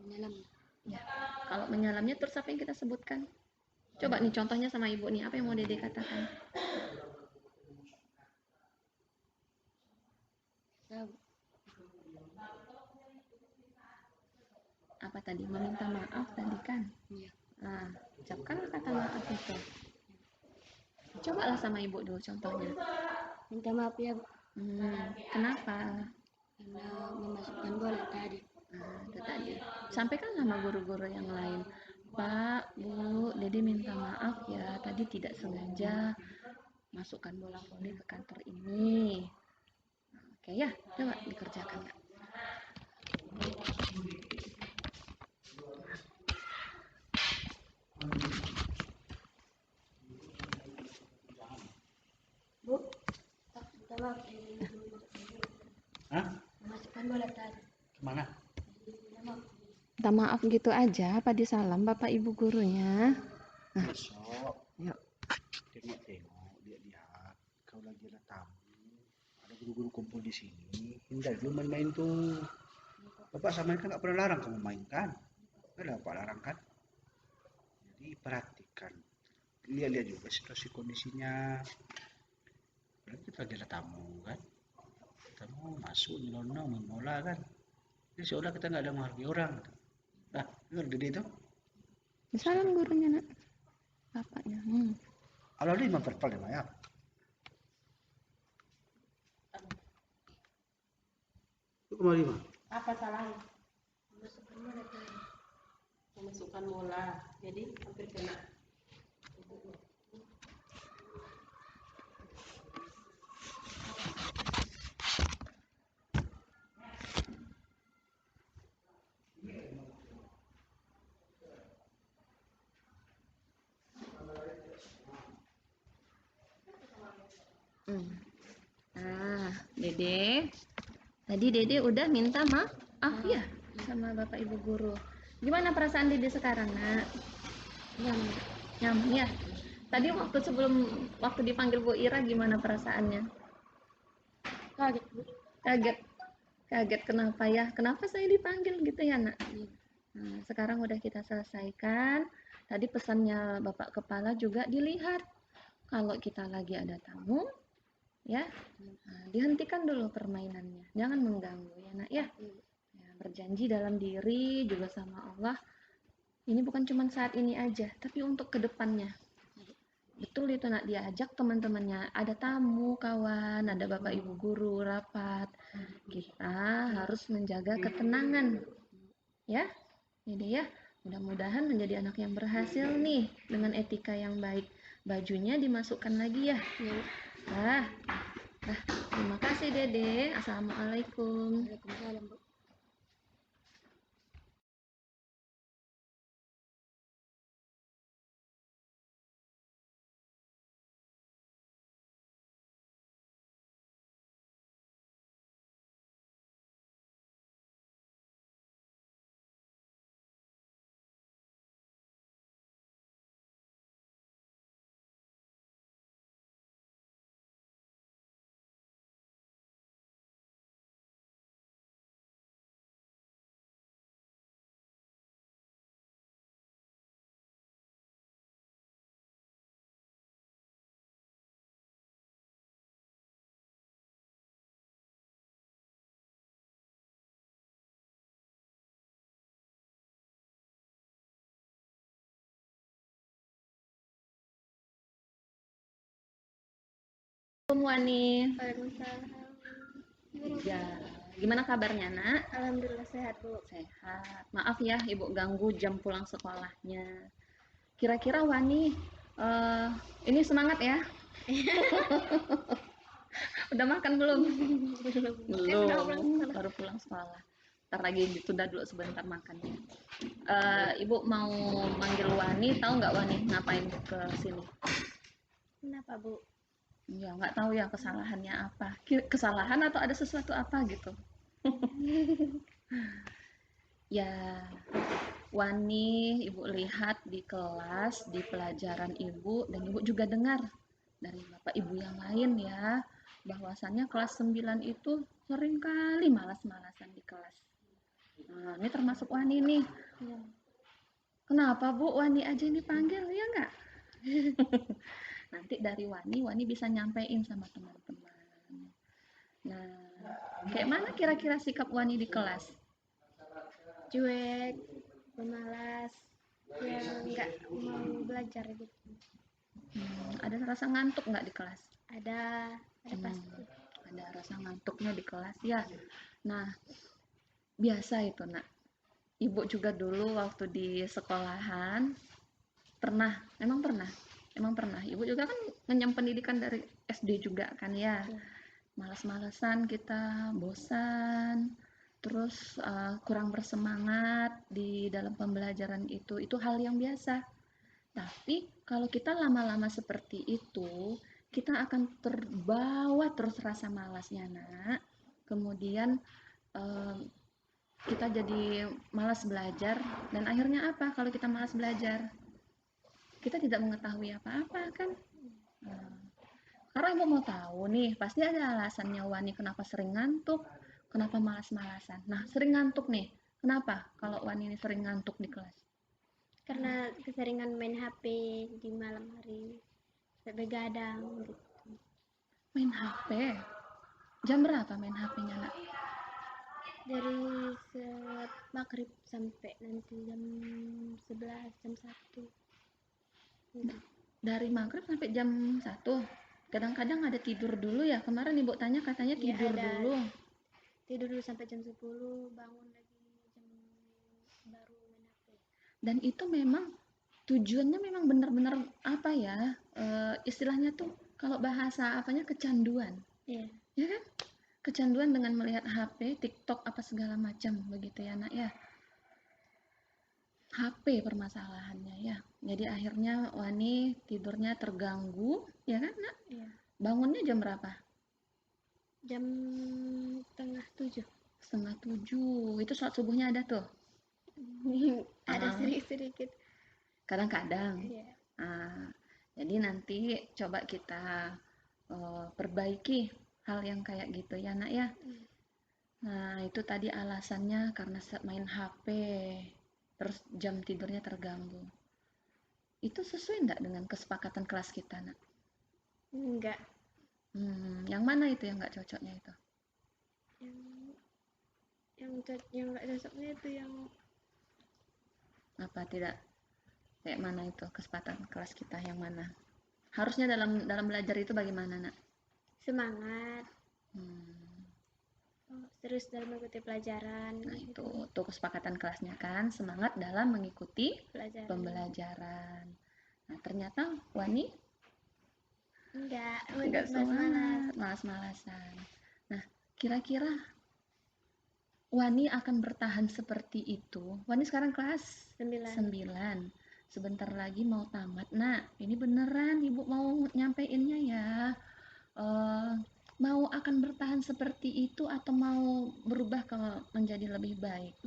Menyelam. Ya, kalau menyelamnya terus apa yang kita sebutkan? Coba nih contohnya sama ibu nih, apa yang mau Dede katakan? Saya Apa tadi? Meminta maaf tadi kan? iya. Nah, ucapkanlah kata maaf itu. Cobalah sama ibu dulu contohnya. Minta maaf ya Bu, Kenapa? karena memasukkan bola tadi. Nah, itu tadi. Sampaikan sama guru-guru yang lain. Pak, Bu, Dede minta maaf ya, tadi tidak sengaja masukkan bola voli ke kantor ini. Oke ya, coba dikerjakan ya. Bu, minta maaf Hah? memasukkan bola tadi. Kemana? Minta maaf. Minta maaf gitu aja, apa disalam Bapak Ibu gurunya? Besok. Yuk. Tengok-tengok, lihat-lihat. Kau lagi ada tamu. Ada guru-guru kumpul di sini. Hindari dulu main-main tuh. Bapak sama kan nggak pernah larang kamu main kan? Nggak ada Bapak larang kan? Jadi perhatikan. Lihat-lihat juga situasi kondisinya. Berarti kita lagi ada tamu kan? Tamu masuk nyelonong main bola kan? Jadi seolah kita nggak ada menghargai orang. Nah, dengar Dede itu? Disalam gurunya nak. Bapaknya. Kalau dia memang verbal ya, ya. Itu kemari mah. Apa salahnya? Memasukkan bola tadi. Memasukkan bola, jadi hampir kena. Dede, tadi Dede udah minta maaf ya sama Bapak Ibu guru. Gimana perasaan Dede sekarang nak? Nyaman. Nyaman ya? Tadi waktu dipanggil Bu Ira gimana perasaannya? Kaget Bu. Kaget. Kaget kenapa ya? Kenapa saya dipanggil gitu ya nak? Iya. Nah, sekarang udah kita selesaikan. Tadi pesannya Bapak Kepala juga dilihat. Kalau kita lagi ada tamu, ya, nah, dihentikan dulu permainannya. Jangan mengganggu ya nak ya. Ya, berjanji dalam diri juga sama Allah. Ini bukan cuma saat ini aja, tapi untuk kedepannya. Betul itu nak, diajak teman-temannya. Ada tamu, kawan, ada bapak ibu guru, rapat. Kita harus menjaga ketenangan. Ya, jadi ya, mudah-mudahan menjadi anak yang berhasil nih dengan etika yang baik. Bajunya dimasukkan lagi ya. Nah, terima kasih Dede. Assalamualaikum. Waalaikumsalam Bu. Wani. Waalaikumsalam. Ya, gimana kabarnya nak? Alhamdulillah sehat Bu. Sehat. Maaf ya ibu ganggu jam pulang sekolahnya. Kira-kira Wani, ini semangat ya? Udah makan belum? Belum. Baru pulang sekolah. Ntar lagi ditunda dulu sebentar makannya. Ibu mau manggil Wani, tahu nggak Wani ngapain ke sini? Kenapa, Bu? Ya nggak tahu ya kesalahannya apa. Kesalahan atau ada sesuatu apa gitu. Ya, Wani, Ibu lihat di kelas, di pelajaran Ibu, dan Ibu juga dengar dari Bapak Ibu yang lain ya, bahwasannya kelas 9 itu sering kali malas-malasan di kelas. Nah, ini termasuk Wani nih. Kenapa Bu, Wani aja ini panggil, ya nggak? Nanti dari Wani bisa nyampein sama teman-teman. Nah, kayak mana kira-kira sikap Wani di kelas? Cuek, pemalas, yang nggak mau belajar gitu. Ada rasa ngantuk nggak di kelas? Ada pasti. Ada rasa ngantuknya di kelas ya. Nah, biasa itu nak. Ibu juga dulu waktu di sekolahan emang pernah. Ibu juga kan ngenyam pendidikan dari SD juga kan ya. Malas-malesan kita, bosan, terus kurang bersemangat di dalam pembelajaran itu hal yang biasa. Tapi kalau kita lama-lama seperti itu, kita akan terbawa terus rasa malasnya, nak. Kemudian kita jadi malas belajar dan akhirnya apa? Kalau kita malas belajar, kita tidak mengetahui apa-apa kan? Karena ibu mau tahu nih, pasti ada alasannya Wani kenapa sering ngantuk, kenapa malas-malasan. Nah, sering ngantuk nih. Kenapa kalau Wani ini sering ngantuk di kelas? Karena keseringan main HP di malam hari, sampai begadang gitu. Main HP. Jam berapa main HP-nya, nak? Dari maghrib sampai nanti jam 11, jam 1. Dari maghrib sampai jam 1. Kadang-kadang ada tidur dulu ya. Kemarin ibu tanya katanya Iya, tidur ada. dulu. Tidur dulu sampai jam 10, bangun lagi jam baru main HP. Dan itu memang tujuannya memang benar-benar apa ya? Istilahnya tuh kalau bahasa apanya kecanduan. Iya. Ya kan? Kecanduan dengan melihat HP, TikTok apa segala macam begitu ya, nak ya. HP permasalahannya ya. Jadi akhirnya Wani tidurnya terganggu, ya kan, nak? Iya. Bangunnya jam berapa? Jam setengah 7. Setengah 7. Itu sholat subuhnya ada tuh? Ada Ah. sedikit-sedikit. Kadang-kadang. Iya. Jadi nanti coba kita perbaiki hal yang kayak gitu ya, nak ya. Nah, itu tadi alasannya karena main HP, terus jam tidurnya terganggu. Itu sesuai enggak dengan kesepakatan kelas kita, nak? Enggak. Yang mana itu yang nggak cocoknya itu? Yang nggak cocoknya itu yang Apa tidak? Kayak mana itu kesepakatan kelas kita yang mana? Harusnya dalam belajar itu bagaimana, nak? semangat, terus dalam mengikuti pelajaran. Nah, itu tuh kesepakatan kelasnya kan, semangat dalam mengikuti Pelajaran. pembelajaran. Nah, ternyata Wani Enggak semangat, malas-malasan. Nah, kira-kira Wani akan bertahan seperti itu. Wani sekarang kelas 9. Sebentar lagi mau tamat. Nah, ini beneran Ibu mau nyampeinnya ya. Mau akan bertahan seperti itu atau mau berubah menjadi lebih baik?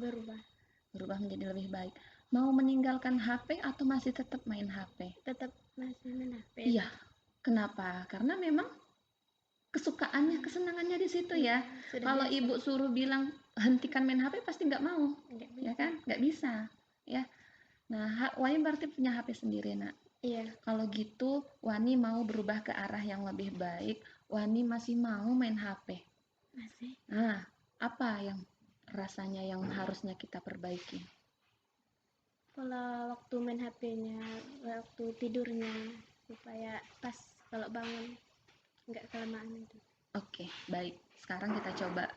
Berubah menjadi lebih baik. Mau meninggalkan HP atau masih tetap main HP? Tetap masih main HP. Iya. Kenapa? Karena memang kesukaannya, kesenangannya di situ ya. Kalau biasa. Ibu suruh bilang hentikan main HP pasti nggak mau, Nggak ya bisa. kan? Nggak bisa, ya. Nah, Wani berarti punya HP sendiri, nak. Iya. Kalau gitu, Wani mau berubah ke arah yang lebih baik. Wani masih mau main HP. Masih. Nah, apa yang rasanya yang harusnya kita perbaiki? Kalau waktu main HP-nya, waktu tidurnya, supaya pas kalau bangun nggak kelamaan itu. Oke, baik. Sekarang kita coba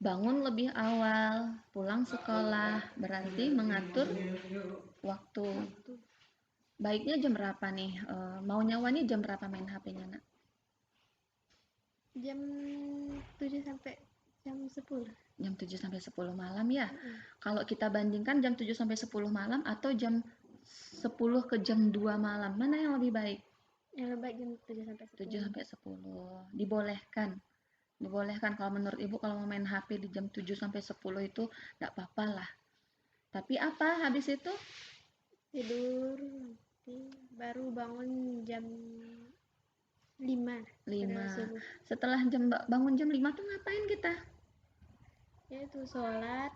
bangun lebih awal, pulang sekolah, berarti mengatur waktu. Baiknya jam berapa nih? Maunya Wani jam berapa main HP-nya, nak? Jam 7 sampai jam 10. Jam 7 sampai 10 malam ya. Mm. Kalau kita bandingkan jam 7 sampai 10 malam atau jam 10 ke jam 2 malam, mana yang lebih baik? Yang lebih baik jam 7 sampai 10. 7 sampai 10. Dibolehkan. Dibolehkan kalau menurut Ibu kalau mau main HP di jam 7 sampai 10 itu enggak apa-apa lah. Tapi apa habis itu? Tidur nanti baru bangun jam 5. 5. Subuh. Setelah bangun jam 5 tuh ngapain kita? Ya itu sholat.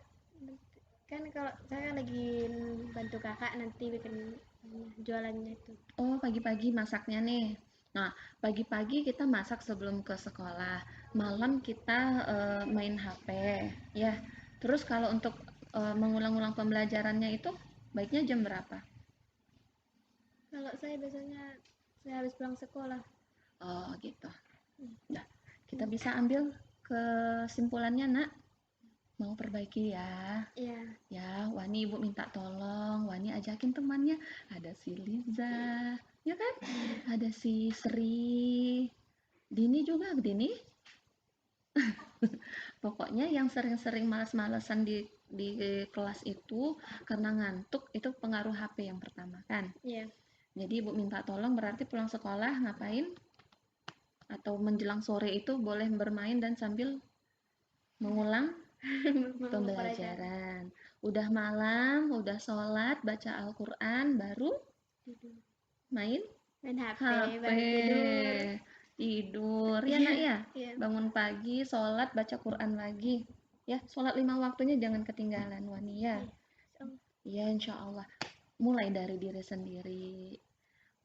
Kan kalau saya lagi bantu kakak nanti bikin jualannya itu. Oh, pagi-pagi masaknya nih. Nah, pagi-pagi kita masak sebelum ke sekolah. Malam kita main HP, ya. Terus kalau untuk mengulang-ulang pembelajarannya itu baiknya jam berapa? Kalau saya biasanya saya habis pulang sekolah. Oh, gitu. Nah, kita bisa ambil kesimpulannya, Nak. Mau perbaiki ya. Iya. Ya, Wani Ibu minta tolong, Wani ajakin temannya, ada si Liza, ya kan? Ada si Sri, Dini juga, Dini. Pokoknya yang sering-sering malas-malesan di kelas itu karena ngantuk, itu pengaruh HP yang pertama kan. Iya. Jadi Ibu minta tolong berarti pulang sekolah ngapain? Atau menjelang sore itu boleh bermain dan sambil mengulang pembelajaran. Udah malam, udah sholat, baca Al-Quran, baru Tidur. main Main HP, HP. baru tidur. Tidur, ya Nak ya. Iya. Bangun pagi, sholat, baca Quran lagi. Ya, sholat 5 waktunya jangan ketinggalan, Wani ya. Ya, insya Allah. Mulai dari diri sendiri.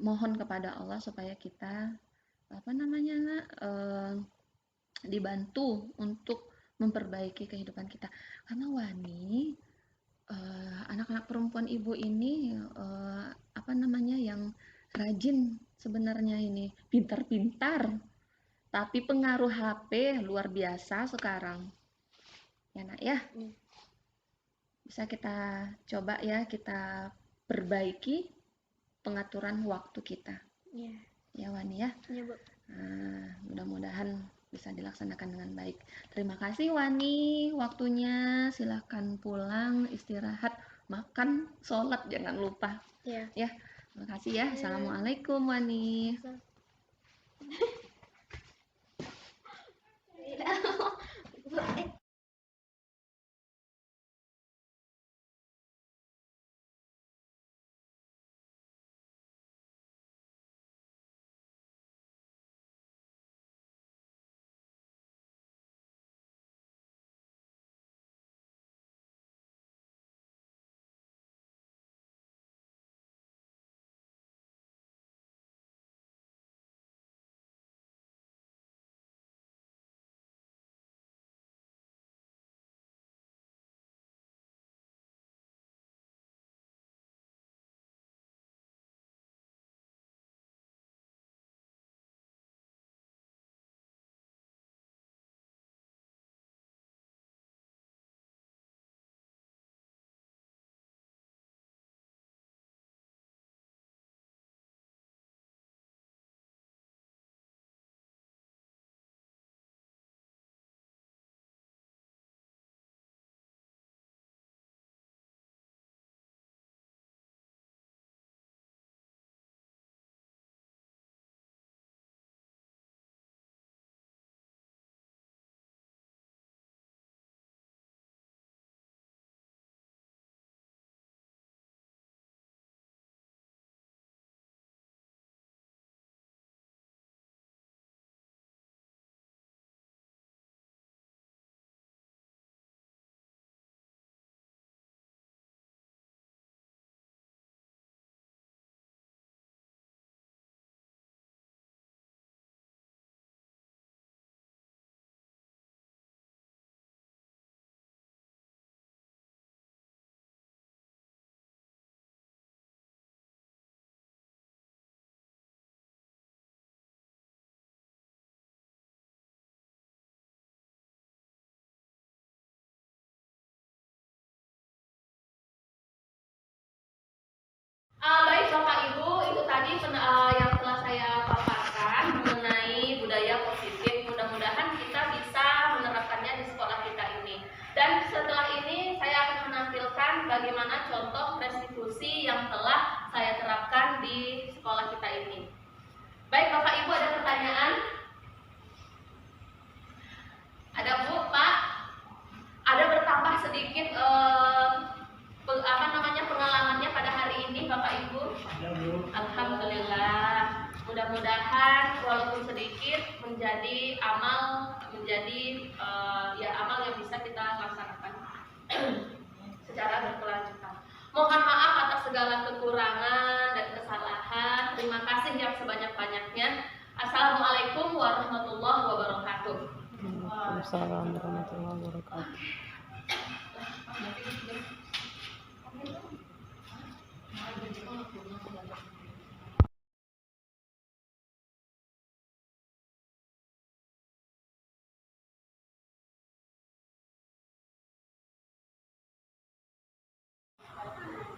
Mohon kepada Allah supaya kita Nak, dibantu untuk memperbaiki kehidupan kita. Karena Wani, anak-anak perempuan Ibu ini yang rajin sebenarnya ini, pintar-pintar. Tapi pengaruh HP luar biasa sekarang. Ya Nak ya. Bisa kita coba ya, kita perbaiki pengaturan waktu kita. Iya. Ya Wani ya. Iya, Bu. Mudah-mudahan bisa dilaksanakan dengan baik. Terima kasih Wani, waktunya. Silahkan pulang, istirahat, makan, sholat jangan lupa. Iya. Ya, terima kasih ya. Assalamualaikum Wani. Baik Bapak Ibu, itu tadi yang telah saya paparkan mengenai budaya positif. Mudah-mudahan kita bisa menerapkannya di sekolah solusi yang telah saya terapkan di sekolah kita ini. Baik Bapak Ibu, ada pertanyaan? Ada Bu, Pak? Ada bertambah sedikit pengalamannya pada hari ini Bapak Ibu? Ya, Bu. Alhamdulillah. Mudah-mudahan walaupun sedikit menjadi amal yang bisa kita laksanakan secara berkelanjutan. Mohon maaf atas segala kekurangan dan kesalahan. Terima kasih yang sebanyak-banyaknya. Assalamualaikum warahmatullahi wabarakatuh. Waalaikumsalam warahmatullahi wabarakatuh.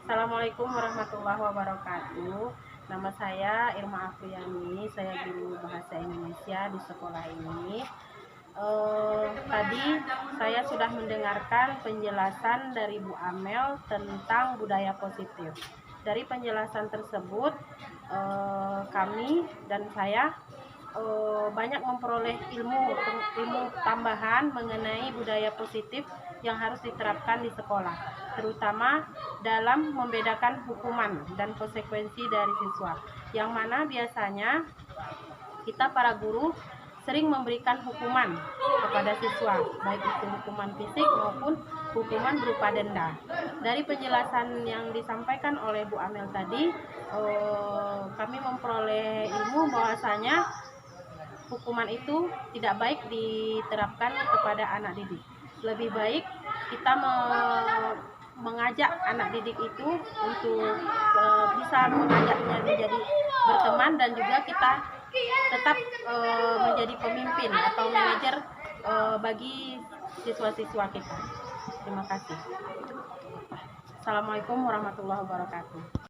Assalamualaikum warahmatullahi wabarakatuh. Nama saya Irma Afriani, saya guru bahasa Indonesia di sekolah ini. Tadi saya sudah mendengarkan penjelasan dari Bu Amel tentang budaya positif. Dari penjelasan tersebut, kami dan saya banyak memperoleh ilmu tambahan mengenai budaya positif yang harus diterapkan di sekolah, terutama dalam membedakan hukuman dan konsekuensi dari siswa, yang mana biasanya kita para guru sering memberikan hukuman kepada siswa, baik itu hukuman fisik maupun hukuman berupa denda. Dari penjelasan yang disampaikan oleh Bu Amel tadi, kami memperoleh ilmu bahwasanya hukuman itu tidak baik diterapkan kepada anak didik. Lebih baik kita mengajak anak didik itu untuk bisa mengajaknya menjadi berteman, dan juga kita tetap menjadi pemimpin atau manajer bagi siswa-siswa kita. Terima kasih. Assalamualaikum warahmatullahi wabarakatuh.